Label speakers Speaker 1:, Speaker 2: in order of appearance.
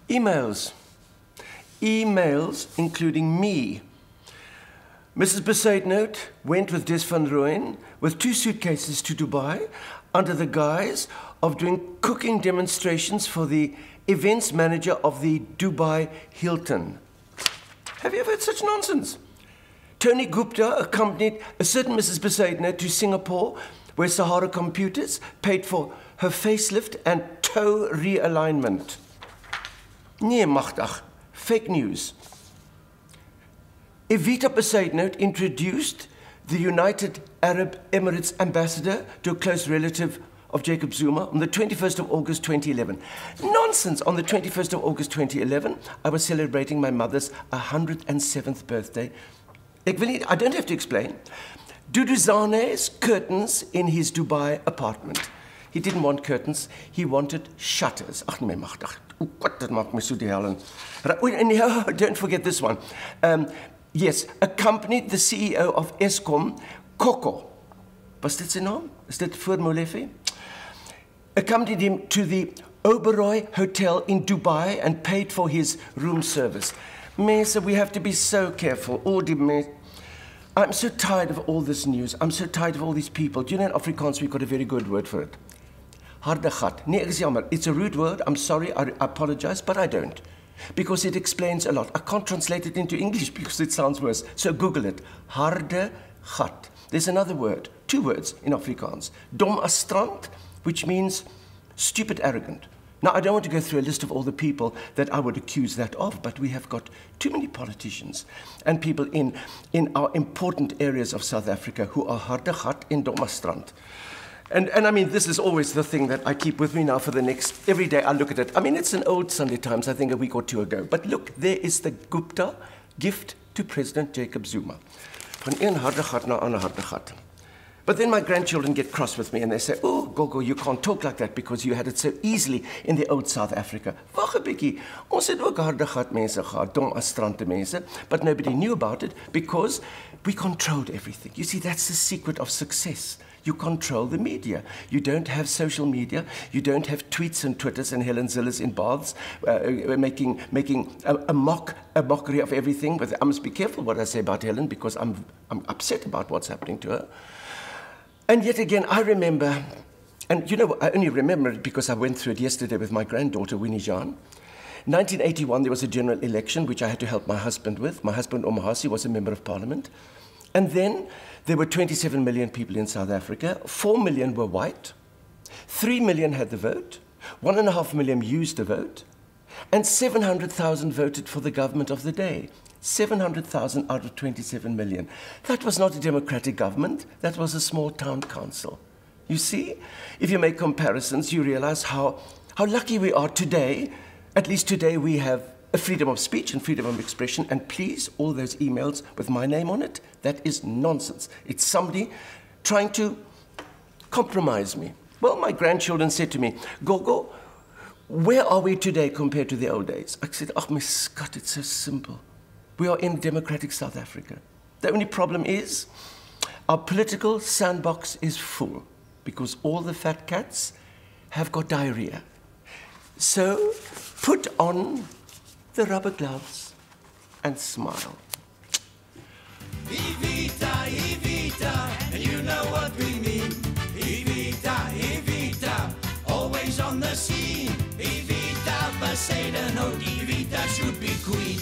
Speaker 1: Emails. Emails, including me. Mrs. Bezuidenhout went with Des van Rooyen with 2 suitcases to Dubai under the guise of doing cooking demonstrations for the events manager of the Dubai Hilton. Have you ever heard such nonsense? Tony Gupta accompanied a certain Mrs. Bezuidenhout to Singapore, where Sahara Computers paid for her facelift and toe realignment. Nee, machtig. Fake news. Evita Bezuidenhout introduced the United Arab Emirates ambassador to a close relative of Jacob Zuma on the 21st of August 2011. Nonsense! On the 21st of August 2011, I was celebrating my mother's 107th birthday. I don't have to explain. Duduzane's curtains in his Dubai apartment. He didn't want curtains, he wanted shutters. Ach nee, machtig. Oh God, dat maakt me so die hel. And don't forget this one. Yes, accompanied the CEO of Eskom, Koko. Was dit zijn naam? Is dit voor Molefe? Accompanied him to the Oberoi Hotel in Dubai and paid for his room service. Mense, we have to be so careful. I'm so tired of all this news. I'm so tired of all these people. Do you know in Afrikaans we've got a very good word for it? Harde gat. Nee, ek is jammer. It's a rude word. I'm sorry. I apologize, but I don't. Because it explains a lot. I can't translate it into English because it sounds worse. So Google it. Harde gat. There's another word, 2 words in Afrikaans. Dom as strand, which means stupid, arrogant. Now, I don't want to go through a list of all the people that I would accuse that of, but we have got too many politicians and people in our important areas of South Africa who are harde gat en dom as strand. And I mean, this is always the thing that I keep with me now for the next, every day I look at it. I mean, it's an old Sunday Times, I think a week or 2 ago. But look, there is the Gupta gift to President Jacob Zuma. Van een harde gat na ander harde gat. But then my grandchildren get cross with me and they say, oh, Gogo, you can't talk like that because you had it so easily in the old South Africa. Wag 'n bietjie. Ons het ook harde gat mense gehad, dom as strande mense, but nobody knew about it because we controlled everything. You see, that's the secret of success. You control the media. You don't have social media. You don't have tweets and Twitters and Helen Zillers in baths making a mockery of everything. But I must be careful what I say about Helen because I'm upset about what's happening to her. And yet again, I remember, and you know, I only remember it because I went through it yesterday with my granddaughter, Winnie Jean. 1981, there was a general election, which I had to help my husband with. My husband, Omahasi, was a member of parliament. And then there were 27 million people in South Africa. 4 million were white. 3 million had the vote. 1.5 million used the vote. And 700,000 voted for the government of the day. 700,000 out of 27 million. That was not a democratic government. That was a small town council. You see, if you make comparisons, you realize how lucky we are today. At least today we have a freedom of speech and freedom of expression. And please, all those emails with my name on it, that is nonsense. It's somebody trying to compromise me. Well, my grandchildren said to me, Gogo, where are we today compared to the old days? I said, oh, my Scott, it's so simple. We are in democratic South Africa. The only problem is our political sandbox is full because all the fat cats have got diarrhea. So put on the rubber gloves and smile.
Speaker 2: Evita, Evita, and you know what we mean. Evita, Evita, always on the scene. Evita Bezuidenhout, Evita should be queen.